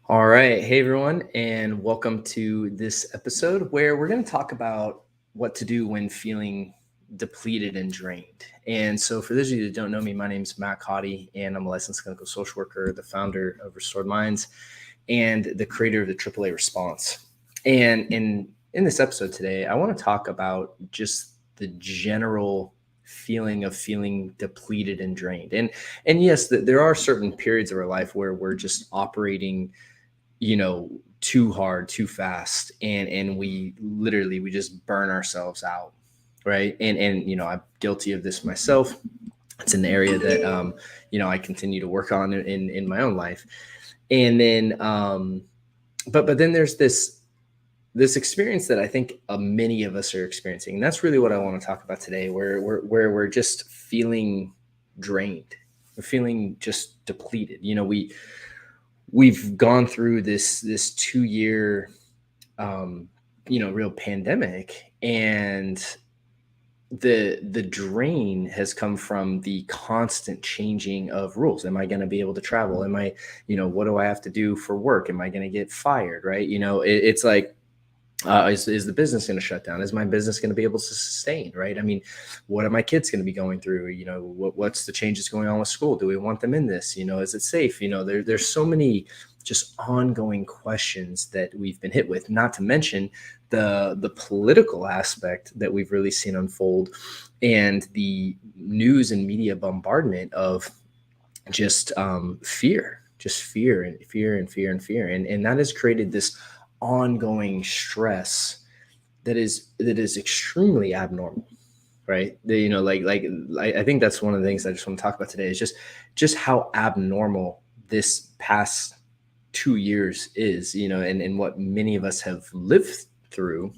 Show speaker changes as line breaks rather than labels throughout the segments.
All right. Hey, everyone, and welcome to this episode where we're going to talk about what to do when feeling depleted and drained. And so, for those of you that don't know me, my name is Matt Cotty, and I'm a licensed clinical social worker, the founder of Restored Minds, and the creator of the AAA Response. And in this episode today, I want to talk about just the general feeling of feeling depleted and drained. And yes, there are certain periods of our life where we're just operating too hard, too fast, and we just burn ourselves out, right? And I'm guilty of this myself. It's an area that I continue to work on in my own life. And then but then there's this experience that I think many of us are experiencing. And that's really what I want to talk about today, where we're just feeling drained. We're feeling just depleted. We've gone through this 2 year real pandemic, and the drain has come from the constant changing of rules. Am I going to be able to travel? Am I, what do I have to do for work? Am I going to get fired? Right? It's like, is the business going to shut down? Is my business going to be able to sustain? Right? I mean, what are my kids going to be going through? What's the changes going on with school? Do we want them in this? Is it safe? There's so many just ongoing questions that we've been hit with, not to mention the political aspect that we've really seen unfold, and the news and media bombardment of just fear, just fear and fear and fear and fear. And that has created this ongoing stress that is extremely abnormal, right? I think that's one of the things I just want to talk about today is just how abnormal this past 2 years is, and what many of us have lived through.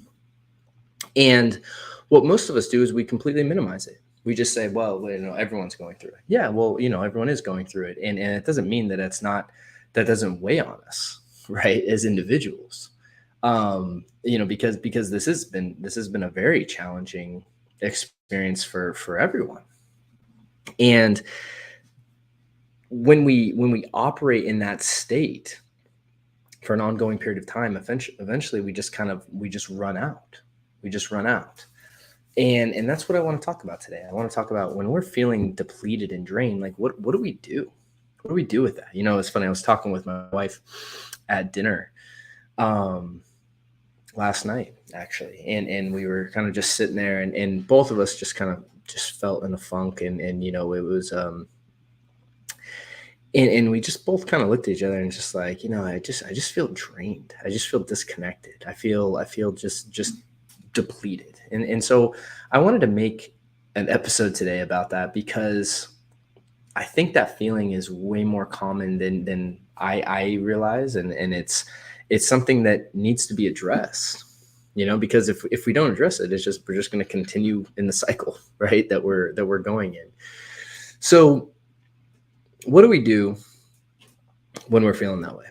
And what most of us do is we completely minimize it. We just say, well, everyone's going through it. Yeah, well, everyone is going through it. And it doesn't mean that that doesn't weigh on us, right, as individuals. Because this has been a very challenging experience for everyone. And when we operate in that state for an ongoing period of time, eventually we just run out. We just run out. And that's what I want to talk about today. I want to talk about when we're feeling depleted and drained, like what do we do? What do we do with that? It's funny. I was talking with my wife at dinner last night, actually, and we were kind of just sitting there, and both of us just kind of just felt in a funk, and it was and we just both kind of looked at each other and just like, I just feel drained. I just feel disconnected. I feel just depleted. And so I wanted to make an episode today about that, because I think that feeling is way more common than I realize, and it's something that needs to be addressed. Because if we don't address it, we're just going to continue in the cycle, right, that we're going in. So what do we do when we're feeling that way,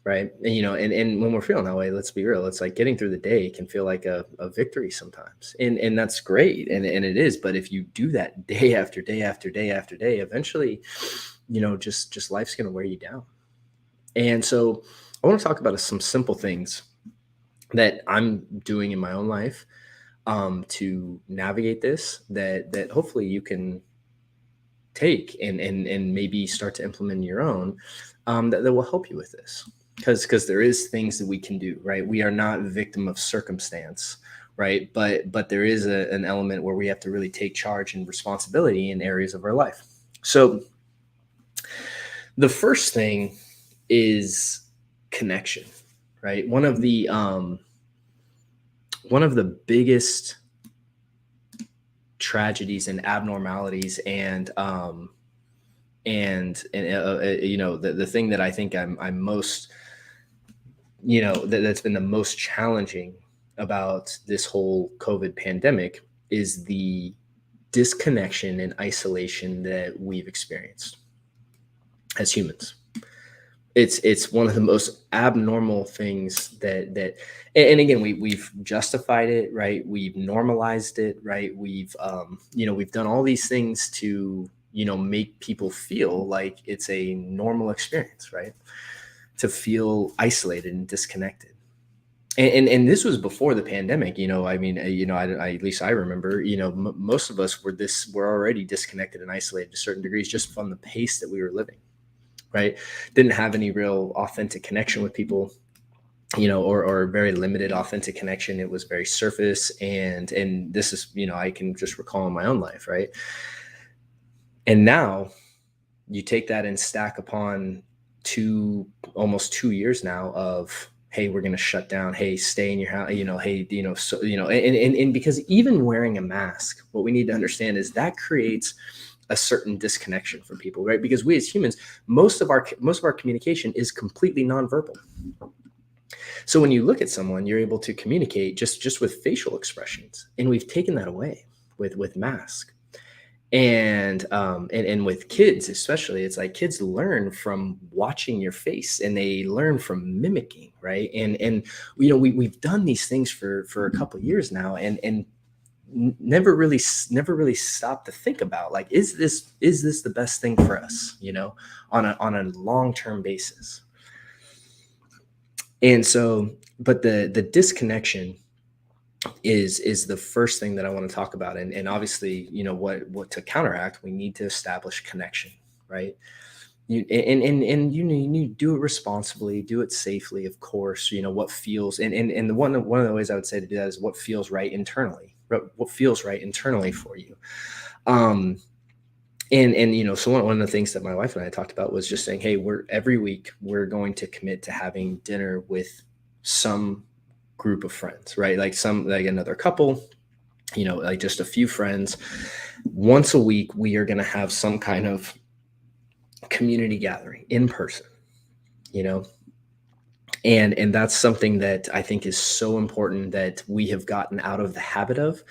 right? And when we're feeling that way, let's be real, it's like getting through the day can feel like a victory sometimes, and that's great, and it is. But if you do that day after day after day after day, eventually just life's going to wear you down. And so I want to talk about some simple things that I'm doing in my own life to navigate this, that hopefully you can take and maybe start to implement your own, that will help you with this, because there is things that we can do, right? We are not a victim of circumstance, right? But there is an element where we have to really take charge and responsibility in areas of our life. So the first thing is connection, right? One of the biggest tragedies and abnormalities, and the thing that I think I'm most, that's been the most challenging about this whole COVID pandemic is the disconnection and isolation that we've experienced as humans. It's one of the most abnormal things that and again, we've justified it, right? We've normalized it, right? We've done all these things to make people feel like it's a normal experience, right? to feel isolated and disconnected. And this was before the pandemic. I mean, at least I remember, most of us were already disconnected and isolated to certain degrees just from the pace that we were living, right? Didn't have any real authentic connection with people, or very limited authentic connection. It was very surface. And this is, I can just recall in my own life, right? And now you take that and stack upon almost 2 years now of, hey, we're going to shut down. Hey, stay in your house. Hey, so, and because even wearing a mask, what we need to understand is that creates a certain disconnection from people, right? Because we as humans, most of our communication is completely nonverbal. So when you look at someone, you're able to communicate just with facial expressions, and we've taken that away with mask. And with kids especially, it's like kids learn from watching your face, and they learn from mimicking, right? And we've done these things for a couple of years now, and never really stopped to think about, like, is this the best thing for us, on a long-term basis. And so, but the disconnection is the first thing that I want to talk about. And obviously, what to counteract, we need to establish connection, right? You need to do it responsibly, do it safely, of course. What feels, and one of the ways I would say to do that is what feels right internally. What feels right internally for you. So one of the things that my wife and I talked about was just saying, hey, every week we're going to commit to having dinner with some group of friends, right? Like another couple, like just a few friends. Once a week, we are going to have some kind of community gathering in person, and that's something that I think is so important that we have gotten out of the habit of.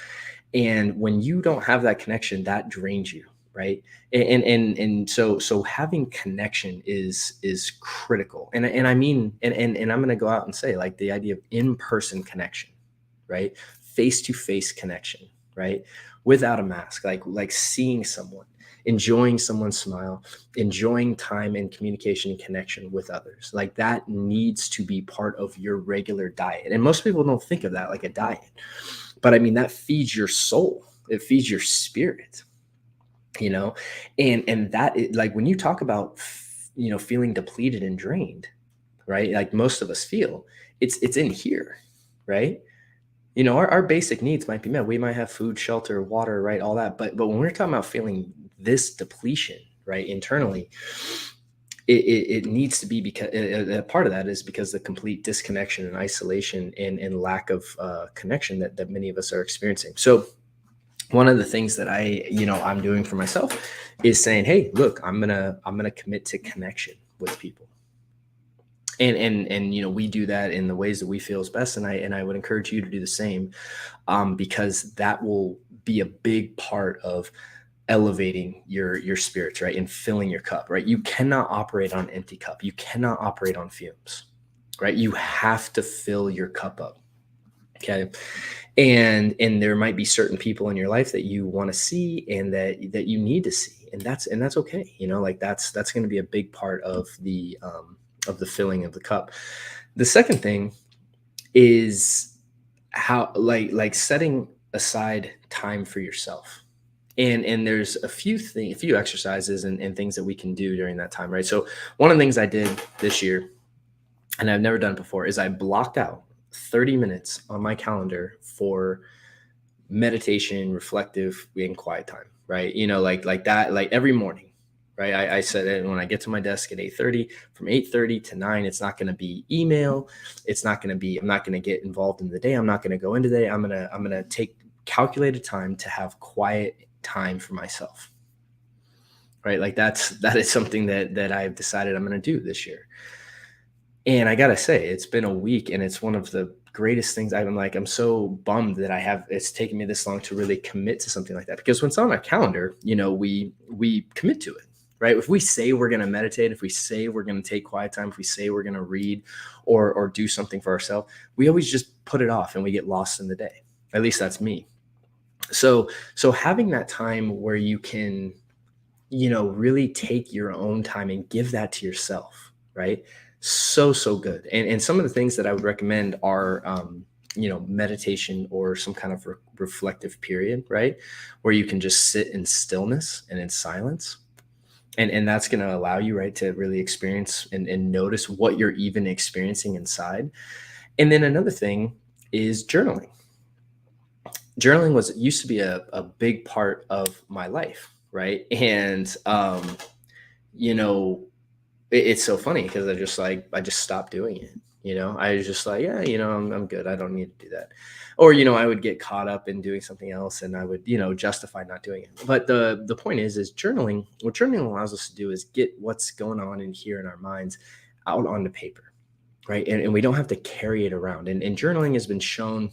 And when you don't have that connection, that drains you, right? And so having connection is critical. And I mean, and I'm going to go out and say, like, the idea of in-person connection, right? Face-to-face connection, right? Without a mask, like seeing someone, enjoying someone's smile, enjoying time and communication and connection with others. Like, that needs to be part of your regular diet. And most people don't think of that like a diet, but I mean, that feeds your soul. It feeds your spirit, and that is, like, when you talk about, feeling depleted and drained, right? Like most of us feel, it's in here, right? Our basic needs might be met. We might have food, shelter, water, right? All that. But when we're talking about feeling this depletion, right, internally, it needs to be, because a part of that is because the complete disconnection and isolation and lack of connection that many of us are experiencing. So one of the things that I'm doing for myself is saying, hey, look, I'm gonna commit to connection with people. And we do that in the ways that we feel is best, and I would encourage you to do the same, because that will be a big part of elevating your spirits, right, and filling your cup, right? You cannot operate on an empty cup. You cannot operate on fumes, right? You have to fill your cup up. Okay. And there might be certain people in your life that you want to see and that you need to see, and that's okay. Like, that's going to be a big part of the filling of the cup. The second thing is how, like setting aside time for yourself. And there's a few exercises and things that we can do during that time, right? So one of the things I did this year, and I've never done it before, is I blocked out 30 minutes on my calendar for meditation, reflective, and quiet time, right? Like that, like every morning, right? I said it when I get to my desk at 8:30, from 8:30 to 9, it's not going to be email. I'm not going to get involved in the day. I'm not going to go into the day. I'm going to take calculated time to have quiet time for myself, right? Like, that is something that I've decided I'm going to do this year. And I gotta say, it's been a week, and it's one of the greatest things. I'm so bummed that it's taken me this long to really commit to something like that. Because when it's on our calendar, we commit to it, right? If we say we're going to meditate, if we say we're going to take quiet time, if we say we're going to read or do something for ourselves, we always just put it off and we get lost in the day. At least that's me. So having that time where you can, really take your own time and give that to yourself, right? So good. And some of the things that I would recommend are, meditation or some kind of reflective period, right? Where you can just sit in stillness and in silence. And that's going to allow you, right, to really experience and notice what you're even experiencing inside. And then another thing is journaling. Journaling was used to be a big part of my life, right? And you know it's so funny because I just stopped doing it. I was just like, yeah, I'm good. I don't need to do that. Or, I would get caught up in doing something else and I would, justify not doing it. But the point is journaling, what journaling allows us to do is get what's going on in here in our minds out onto paper, right? And we don't have to carry it around. And journaling has been shown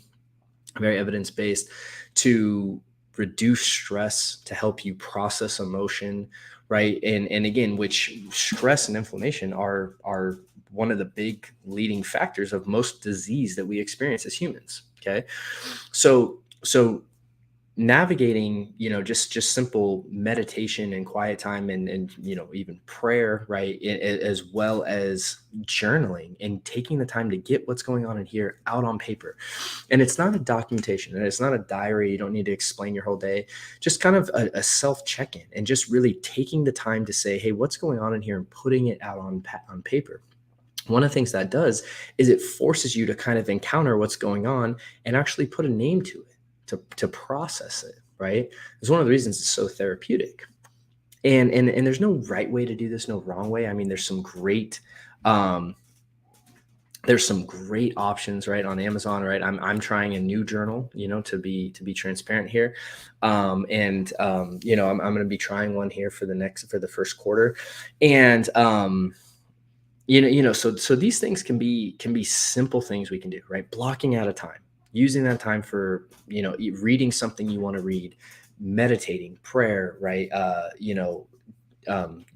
very evidence-based to reduce stress, to help you process emotion, right? And again, which stress and inflammation are one of the big leading factors of most disease that we experience as humans. Okay. So navigating, just simple meditation and quiet time and even prayer, right, as well as journaling and taking the time to get what's going on in here out on paper. And it's not a documentation and it's not a diary. You don't need to explain your whole day. Just kind of a self check-in and just really taking the time to say, hey, what's going on in here, and putting it out on paper. One of the things that does is it forces you to kind of encounter what's going on and actually put a name to it, to process it, right? It's one of the reasons it's so therapeutic. And there's no right way to do this, no wrong way. I mean, um, there's some great options, right, on Amazon, right? I'm trying a new journal, to be transparent here. I'm going to be trying one here for the first quarter. And so these things can be simple things we can do, right? Blocking out a time, using that time for, reading something you want to read, meditating, prayer, right?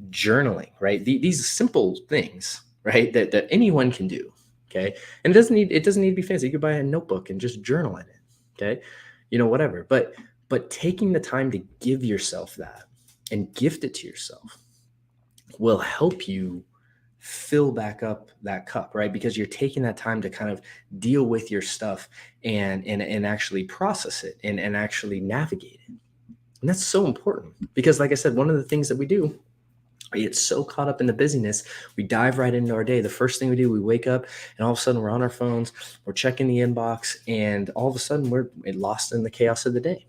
Journaling, right? These simple things, right? That anyone can do. Okay. And it doesn't need to be fancy. You could buy a notebook and just journal in it. Okay. Whatever. But taking the time to give yourself that and gift it to yourself will help you fill back up that cup, right? Because you're taking that time to kind of deal with your stuff and actually process it and actually navigate it. And that's so important because, like I said, one of the things that we do, we get so caught up in the busyness, we dive right into our day. The first thing we do, we wake up and all of a sudden we're on our phones, we're checking the inbox, and all of a sudden we're lost in the chaos of the day.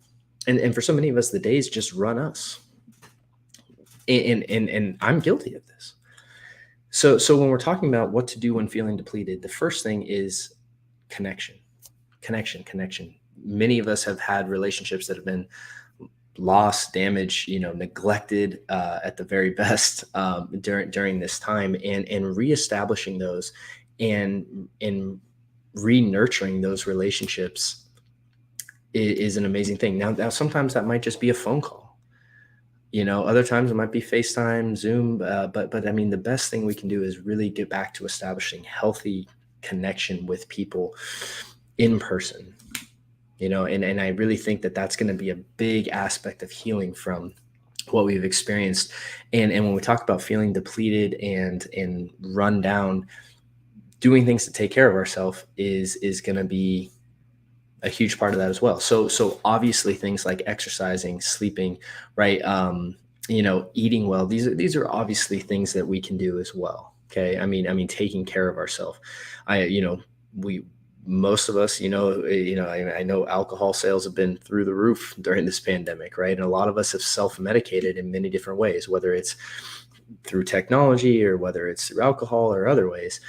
And for so many of us, the days just run us. And I'm guilty of this. So when we're talking about what to do when feeling depleted, the first thing is connection, connection. Many of us have had relationships that have been lost, damaged, neglected at the very best during this time, and reestablishing those and re-nurturing those relationships is an amazing thing. Now, sometimes that might just be a phone call. Other times it might be FaceTime, Zoom, but I mean, the best thing we can do is really get back to establishing healthy connection with people in person. And I really think that that's going to be a big aspect of healing from what we've experienced. And when we talk about feeling depleted and run down, doing things to take care of ourselves is going to be a huge part of that as well. So obviously things like exercising, sleeping, right? Eating well. These are obviously things that we can do as well. Okay. I mean, taking care of ourselves. We, most of us, I know alcohol sales have been through the roof during this pandemic, right? And a lot of us have self-medicated in many different ways, whether it's through technology or whether it's through alcohol or other ways.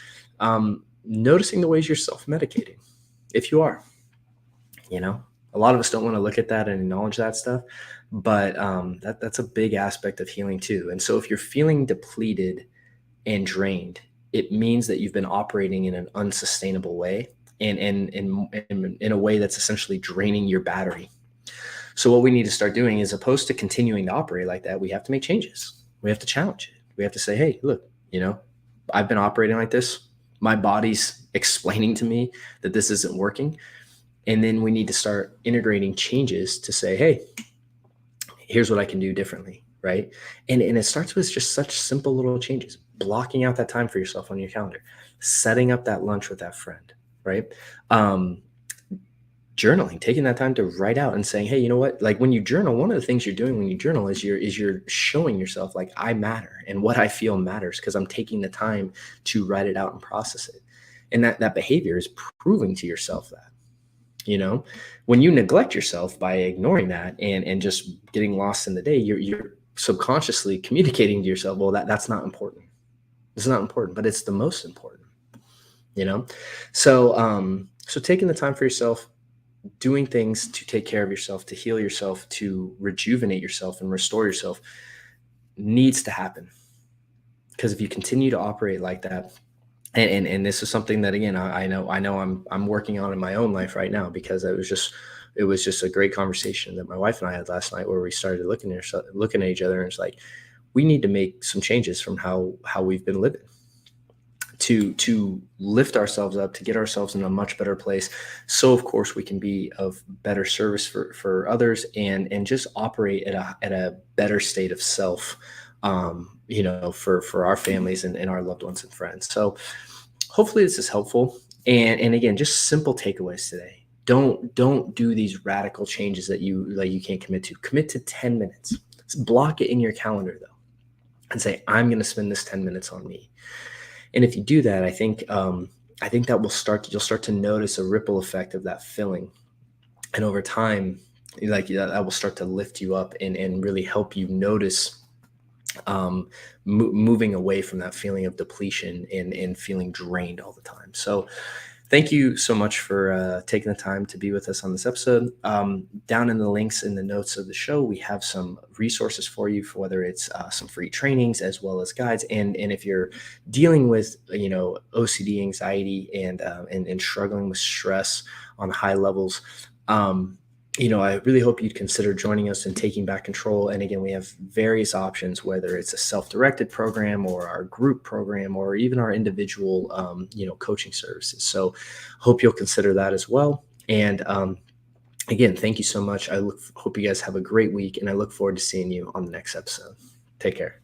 Noticing the ways you're self-medicating, if you are. A lot of us don't want to look at that and acknowledge that stuff, but that's a big aspect of healing too. And so if you're feeling depleted and drained, it means that you've been operating in an unsustainable way and in a way that's essentially draining your battery. So what we need to start doing is, opposed to continuing to operate like that, we have to make changes. We have to challenge it. We have to say, hey, look, I've been operating like this. My body's explaining to me that this isn't working. And then we need to start integrating changes to say, hey, here's what I can do differently, right? And it starts with just such simple little changes. blocking out that time for yourself on your calendar, setting up that lunch with that friend, right? Um, Journaling, taking that time to write out and saying, hey, you know what, like when you journal, one of the things you're doing when you journal is you're showing yourself like I matter and what I feel matters because I'm taking the time to write it out and process it. And that behavior is proving to yourself that, when you neglect yourself by ignoring that and just getting lost in the day, you're subconsciously communicating to yourself, well, that's not important. It's not important, but it's the most important, you know? So taking the time for yourself, doing things to take care of yourself, to heal yourself, to rejuvenate yourself and restore yourself needs to happen. Because if you continue to operate like that, and this is something that again I know I'm working on in my own life right now, because it was just a great conversation that my wife and I had last night where we started looking at each other, and it's like we need to make some changes from how we've been living to lift ourselves up, to get ourselves in a much better place, so of course we can be of better service for others, and just operate at a better state of self, for our families and our loved ones and friends. So hopefully this is helpful, and again, just simple takeaways today. Don't do these radical changes that you can't commit to 10 minutes. Just block it in your calendar though, and say, I'm going to spend this 10 minutes on me. And if you do that, I think that you'll start to notice a ripple effect of that filling. And over time, like that will start to lift you up and really help you notice moving away from that feeling of depletion and feeling drained all the time. So thank you so much for taking the time to be with us on this episode. Down in the links in the notes of the show, we have some resources for you, for whether it's some free trainings as well as guides. And if you're dealing with OCD, anxiety, and struggling with stress on high levels, I really hope you'd consider joining us and taking back control. And again, we have various options, whether it's a self-directed program or our group program or even our individual, coaching services. So hope you'll consider that as well. And again, thank you so much. Hope you guys have a great week, and I look forward to seeing you on the next episode. Take care.